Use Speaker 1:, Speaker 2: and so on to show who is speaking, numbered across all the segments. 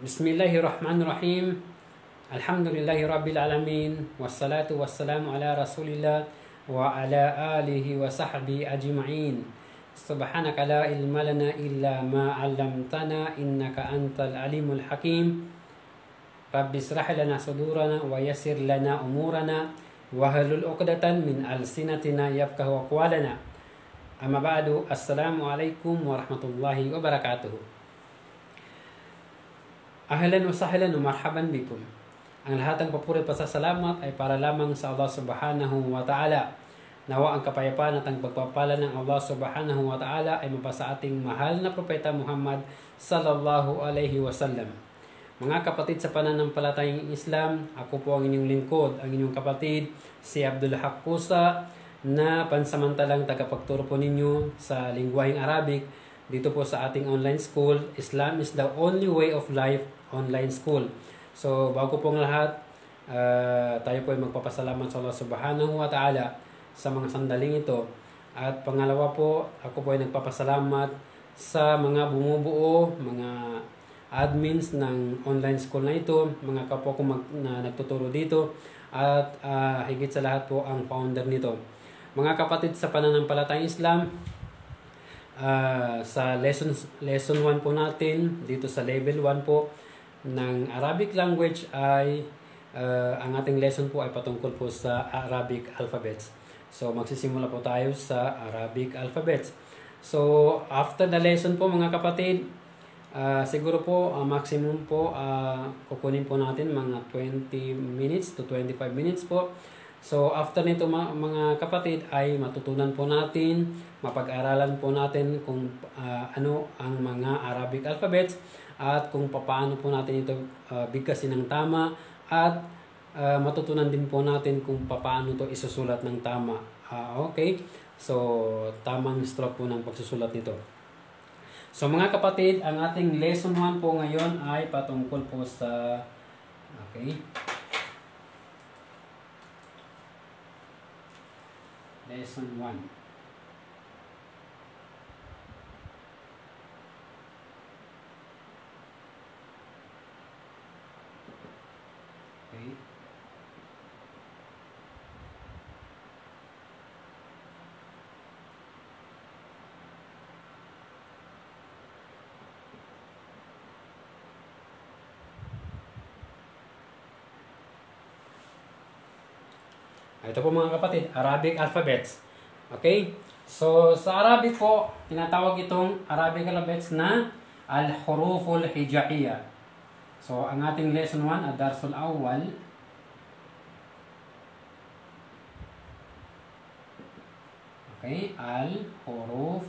Speaker 1: Bismillahirrahmanirrahim. Alhamdulillahi Rabbil Alamin. Wassalatu wassalamu ala Rasulillah wa ala alihi wa sahbihi ajma'in. Subhanaka la ilma lana illa ma 'allamtana innaka antal alimul hakim. Rabbi israh lana sudurana wa yassir lana umurana wahlul 'uqdatan min alsinatina yafqahu qawlana. Amma ba'du. Assalamualaikum warahmatullahi wabarakatuh. Ahlan wa sahlan wa marhaban bikum. Ang lahat ng papuri at pasasalamat ay para lamang sa Allah Subhanahu wa Ta'ala. Nawa ang kapayapaan at ang pagpapala ng Allah Subhanahu wa Ta'ala ay mapasa ating mahal na propeta Muhammad sallallahu alaihi wasallam. Mga kapatid sa pananampalatayang Islam, ako po ang inyong lingkod, ang inyong kapatid, si Abdul Haq Kusa, na pansamantalang tagapagturo po ninyo sa lingwaheng Arabic dito po sa ating online school, Islam is the only way of life online school. So, bago pong lahat, tayo po ay magpapasalamat sa Allah Subhanahu wa Ta'ala sa mga sandaling ito. At pangalawa po, ako po ay nagpapasalamat sa mga bumubuo, mga admins ng online school na ito, mga kapwa ko na nagtuturo dito, at higit sa lahat po ang founder nito. Mga kapatid sa pananampalatayang Islam, sa lesson 1 po natin dito sa level 1 po ng Arabic language ay ang ating lesson po ay patungkol po sa Arabic alphabets. So magsisimula po tayo sa Arabic alphabets. So after the lesson po mga kapatid, siguro po maximum po kukunin po natin mga 20 minutes to 25 minutes po. So after nito mga kapatid ay matutunan po natin, mapag-aralan po natin kung ano ang mga Arabic alphabets at kung paano po natin ito bigkasin ng tama at matutunan din po natin kung paano ito isusulat ng tama. Okay? So tamang stroke po ng pagsusulat nito. So mga kapatid, ang ating lesson 1 po ngayon ay patungkol po sa Lesson 1. Okay. Ito po mga kapatid, Arabic alphabets. Okay? So, sa Arabic po, tinatawag itong Arabic alphabets na Al-Huruful Hijaiyah. So, ang ating lesson 1, Ad-Darsul Awwal. Okay? Al-Huruf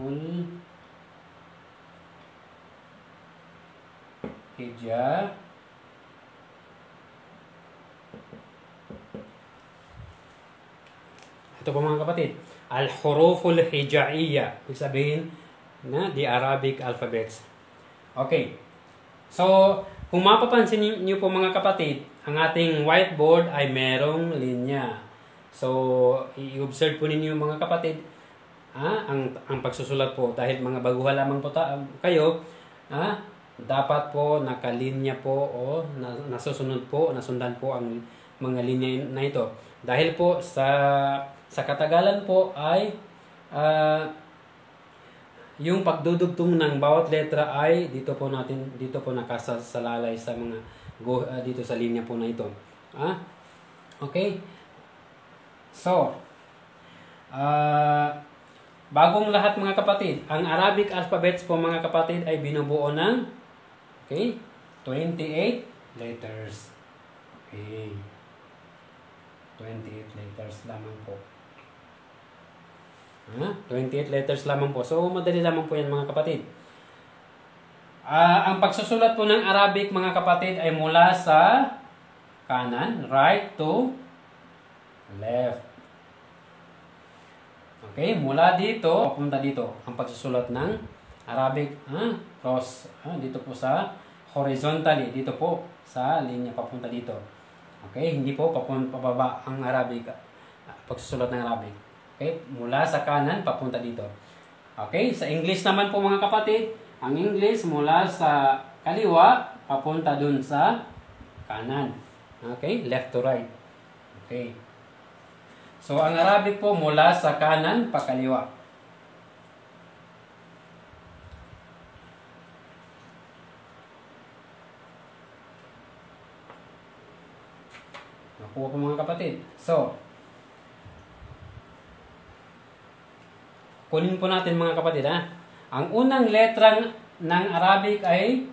Speaker 1: Full Hijah. Ito po mga kapatid, Al-Huruful Hijaiyah. Ibig sabihin na the Arabic alphabets. Okay. So, kung mapapansin niyo po mga kapatid, ang ating whiteboard ay merong linya. So, i-observe po ninyo mga kapatid ang pagsusulat po. Dahil mga baguhan lamang po kayo, dapat po nakalinya po o nasundan po ang mga linya na ito. Dahil po sa katagalan po ay yung pagdudugtong ng bawat letra ay dito po nakasalalay sa mga dito sa linya po na ito. Okay? So, bagong lahat mga kapatid, ang Arabic alphabets po mga kapatid ay binubuo ng 28 letters. Okay. 28 letters lamang po. 28 letters lamang po. So, madali lamang po yan mga kapatid. Ang pagsusulat po ng Arabic mga kapatid ay mula sa kanan, right to left. Okay, mula dito, papunta dito. Ang pagsusulat ng Arabic, cross, dito po sa horizontally, dito po sa linya papunta dito. Okay, hindi po pababa ang Arabic, pagsusulat ng Arabic. Okay? Mula sa kanan papunta dito. Okay? Sa English naman po mga kapatid, ang English mula sa kaliwa papunta dun sa kanan. Okay? Left to right. Okay. So, ang Arabic po mula sa kanan pa kaliwa. Nakuha po mga kapatid. So, kunin po natin mga kapatid ha. Ang unang letra ng Arabic ay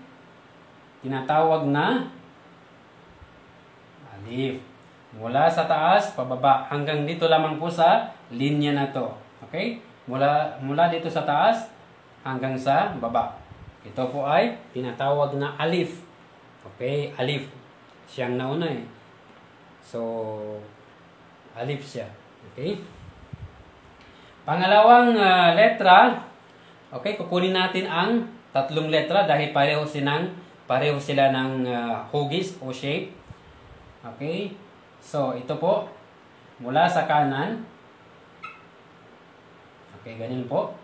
Speaker 1: tinatawag na alif. Mula sa taas, pababa. Hanggang dito lamang po sa linya na to. Okay? Mula dito sa taas hanggang sa baba. Ito po ay tinatawag na alif. Okay? Alif. Siyang nauna eh. So, alif siya. Okay? Pangalawang letra, okay, kukunin natin ang tatlong letra dahil pareho sila ng hugis o shape. Okay? So, ito po, mula sa kanan. Okay, ganyan po.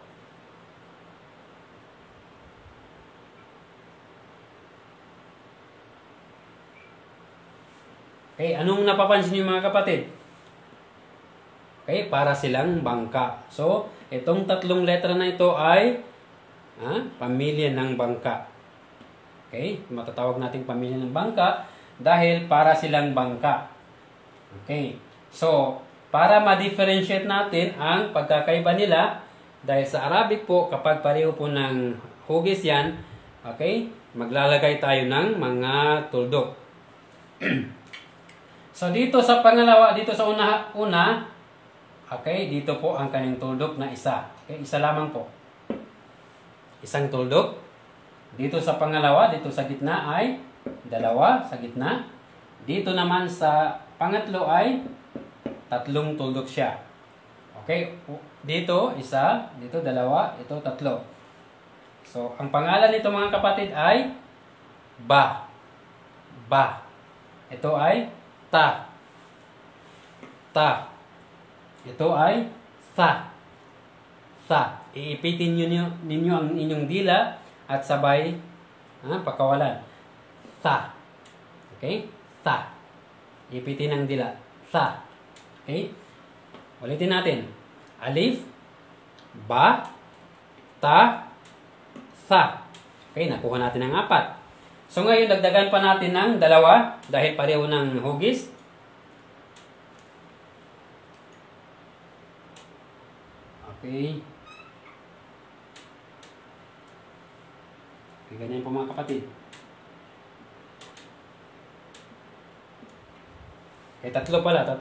Speaker 1: Okay, anong napapansin niyo mga kapatid? Okay, para silang bangka. So, itong tatlong letra na ito ay pamilya ng bangka. Okay, matatawag natin pamilya ng bangka dahil para silang bangka. Okay, so, para ma-differentiate natin ang pagkakaiba nila, dahil sa Arabic po, kapag pareho po ng hugis yan, okay, maglalagay tayo ng mga tuldok. So, dito sa pangalawa, dito sa una, okay, dito po ang kanyang tuldok na isa. Okay, isa lamang po. Isang tuldok. Dito sa pangalawa, dito sa gitna ay dalawa sa gitna. Dito naman sa pangatlo ay tatlong tuldok siya. Okay, dito isa, dito dalawa, ito tatlo. So, ang pangalan nito mga kapatid ay ba. Ba. Ito ay ta. Ta. Ito ay sa. Sa. Iipitin ninyo ang inyong dila at sabay pakawalan. Sa. Okay? Sa. Iipitin ang dila. Sa. Okay? Ulitin natin. Alif, ba, ta, sa. Okay, nakuha natin ang 4. So ngayon, dagdagan pa natin ng 2 dahil pareho ng hugis. Okay. Okay, ganyan po mga kapatid. Okay, 3 pala, 3.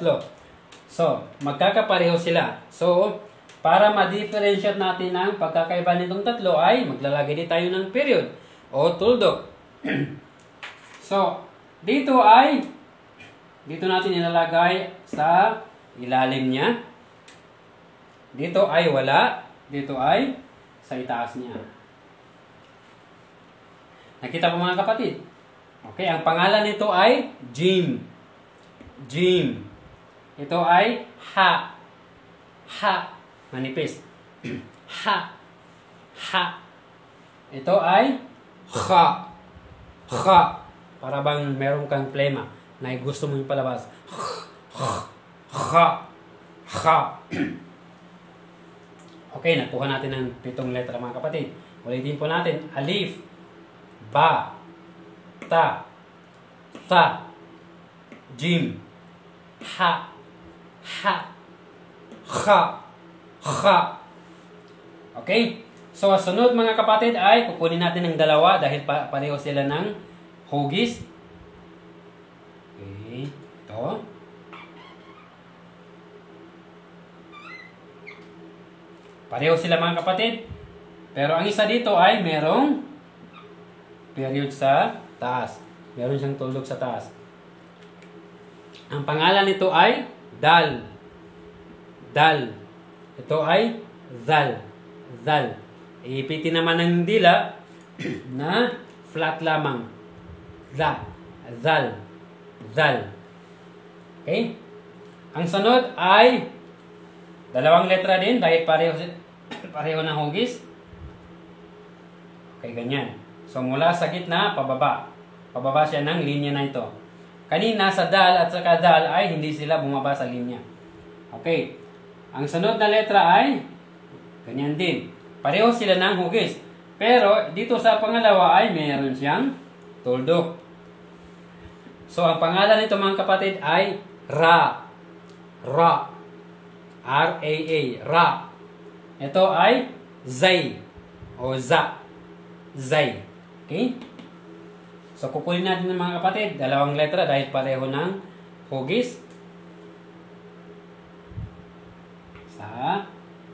Speaker 1: So, magkakapareho sila. So, para ma-differentiate natin ang pagkakaiba nitong 3 ay maglalagay din tayo ng period o tuldok. So, dito natin ilalagay sa ilalim niya. Dito ay wala. Dito ay sa itaas niya. Nakita po mga kapatid? Okay, ang pangalan nito ay Jim. Jim. Ito ay ha. Ha. Manipis. Ha. Ha. Ito ay kha. Kha. Para bang meron kang plema na gusto mong palabas. Kha. Kha. Okay, nakuha natin ng 7 letra mga kapatid. Ulitin po natin. Alif, ba, ta, sa, jim, ha, ha, kha, kha. Okay? So, sunod mga kapatid ay kukunin natin ng 2 dahil pareho sila ng hugis. Okay. Ito. Pareho sila mga kapatid. Pero ang isa dito ay merong period sa taas. Meron siyang tuldok sa taas. Ang pangalan nito ay dal. Dal. Ito ay zal. Zal. Iipitin naman ng dila na flat lamang. Za. Zal. Zal. Okay? Ang sunod ay Dalawang letra din dahil pareho ng hugis. Okay, ganyan. So, mula sa gitna, pababa. Pababa siya ng linya na ito. Kanina, sa dal at saka dal ay hindi sila bumaba sa linya. Okay. Ang sunod na letra ay ganyan din. Pareho sila ng hugis. Pero, dito sa pangalawa ay mayroon siyang tuldok. So, ang pangalan nito mga kapatid ay Ra. Ra. R-A-A. Ra. Ito ay Zay. O Za. Zay. Okay? So, kukunin natin ng mga kapatid. Dalawang letra dahil pareho ng hugis. Sa,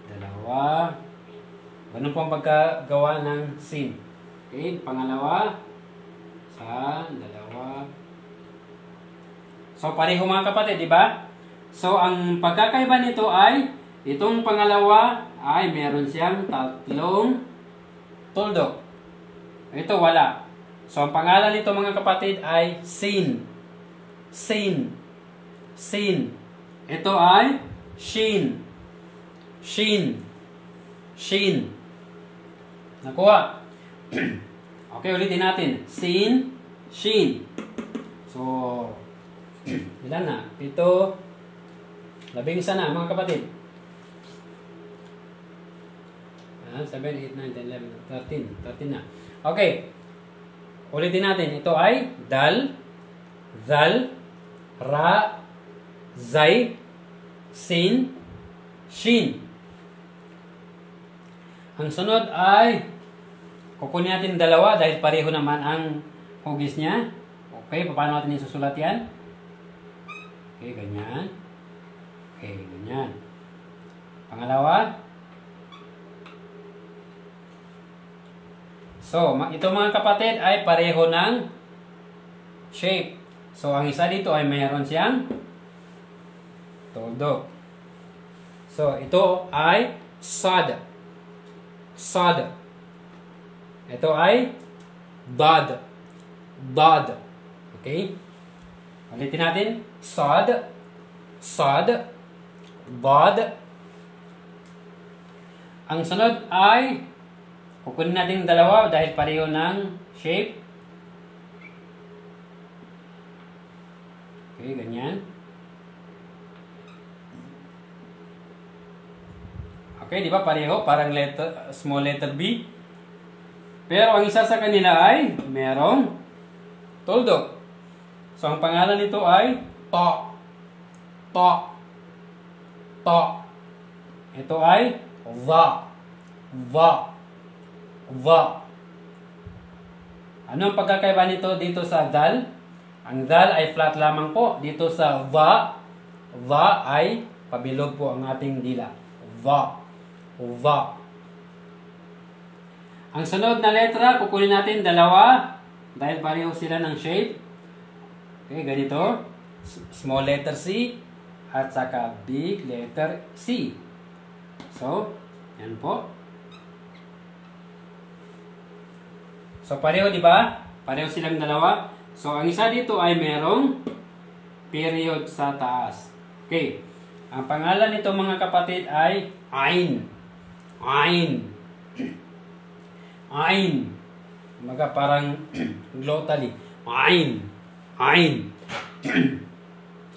Speaker 1: dalawa. Ganun po ang pagkagawa ng sin. Okay? Pangalawa. Sa, dalawa. So, pareho mga kapatid, di ba? So, ang pagkakaiba nito ay, itong pangalawa ay meron siyang tatlong tuldok. Ito wala. So, ang pangalan nito mga kapatid ay sin. Sin. Sin. Ito ay shin. Shin. Shin. Nakuha. Okay, ulitin natin. Sin. Shin. So, ilan na? 7, 11 na mga kapatid. 7, 8, 9, 10, 11, 13 na. Okay. Ulitin natin. Ito ay dal, zal, ra, zay, sin, shin. Ang sunod ay kukunin natin dalawa dahil pareho naman ang hugis niya. Okay, paano natin isusulat yan? Okay, ganyan. Okay, ganyan. Pangalawa. So, ito mga kapatid ay pareho ng shape. So, ang isa dito ay mayroon siyang tuldok. So, ito ay sad. Sad. Ito ay dad. Dad. Okay? Ulitin natin. Sad. Sad. Dad. Ang sunod ay kukunin natin dalawa dahil pareho ng shape. Okay, ganyan. Okay, di ba pareho? Parang small letter B. Pero ang isa sa kanila ay merong tuldok. So, ang pangalan nito ay To. To. To. Ito ay Va. Va. Va. Ano ang pagkakaiba nito dito sa dal? Ang dal ay flat lamang po. Dito sa va, va ay pabilog po ang ating dila. Va. Va. Ang sunod na letra, kukunin natin dalawa dahil pareho sila ng shape. Okay, ganito. Small letter C at saka big letter C. So, yan po. So, pareho, di ba? Pareho silang dalawa. So, ang isa dito ay merong period sa taas. Okay. Ang pangalan nito mga kapatid ay Ain. Ain. Ain. Maga parang glottally. Ain. Ain.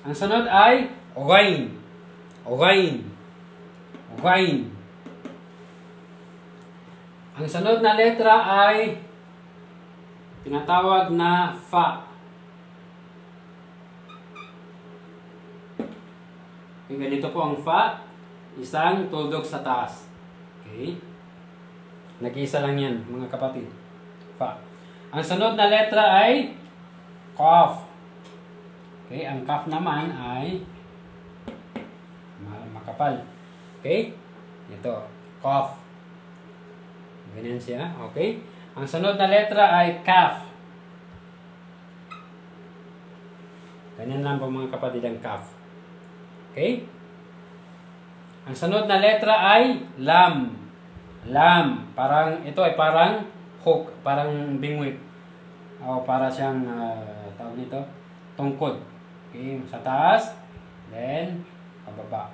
Speaker 1: Ang sunod ay Ogain. Ogain. Ogain. Ang sunod na letra ay tinatawag na Fa. Okay, ganito po ang Fa. Isang tuldok sa taas. Okay. Nag-iisa lang yan, mga kapatid. Fa. Ang sunod na letra ay Qaf. Okay, ang Qaf naman ay makapal. Okay? Ito, Qaf. Ganyan siya. Okay? Ang sunod na letra ay Kaf. Ganyan lang po mga kapatid ang Kaf. Okay? Ang sunod na letra ay Lam. Lam. Parang, ito ay parang hook. Parang bingwit. O para siyang, tawag nito, tungkod. Okay? Sa taas. Then, pababa.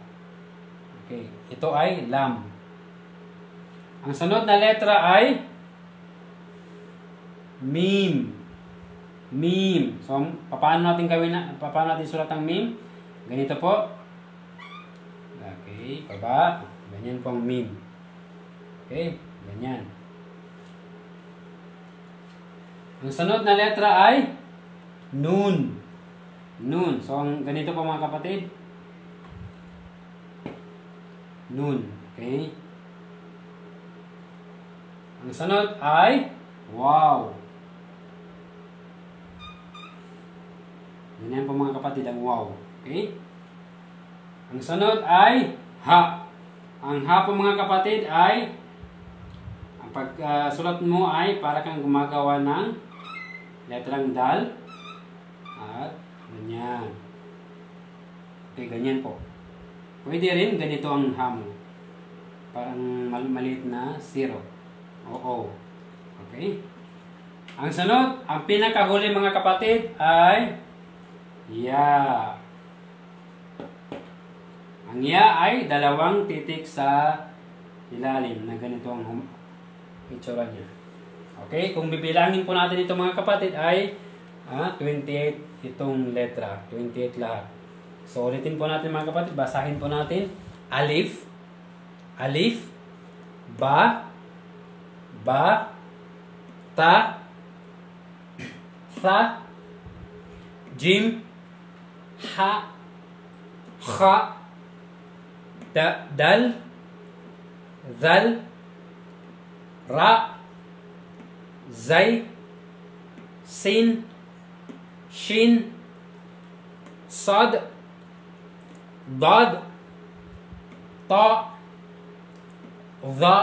Speaker 1: Okay. Ito ay lam. Ang sunod na letra ay mim. Mim. So, paano natin sulat ang mim? Ganito po. Okay, baba. Ganyan po ang mim. Okay, ganyan. Ang sunod na letra ay nun. Nun. So, ganito po mga kapatid. Nun. Okay. Ang sunod ay wow. Ganyan po mga kapatid ang wow. Okay. Ang sunod ay ha. Ang ha po mga kapatid ay ang pagsulat mo ay para kang gumagawa ng letrang dal at ganyan. Okay, ganyan po. Pwede rin ganito ang ha mo. Parang maliit na zero. Oo. Okay? Ang sunod, ang pinakahuli mga kapatid ay ya. Ang ya ay dalawang titik sa ilalim na ganito ang itsura niya. Okay? Kung bibilangin po natin ito mga kapatid ay 28 itong letra. 28 lahat. So, ulitin po natin mga kapatid. Basahin po natin. Alif. Alif. Ba. Ba. Ta. Tha. Jim. Ha. Kha. Dal. Zal. Ra. Zay. Sin. Shin. Sad. Dad. Ta. Dha.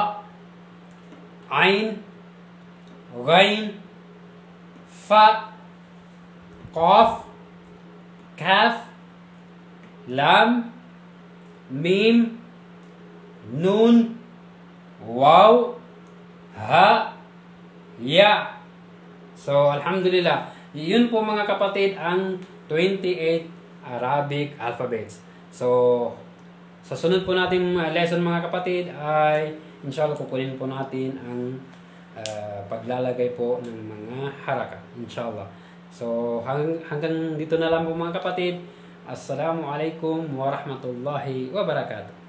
Speaker 1: Ain. Ghain. Fa. Qaf. Kaf. Lam. Mim. Nun. Waw. Ha. Ya. So, alhamdulillah. Yun po mga kapatid ang 28 Arabic alphabets. So, sa sunod po nating lesson mga kapatid ay inshallah kukunin po natin ang paglalagay po ng mga haraka. Inshallah. So, hanggang dito na lang po mga kapatid. Assalamualaikum warahmatullahi wabarakatuh.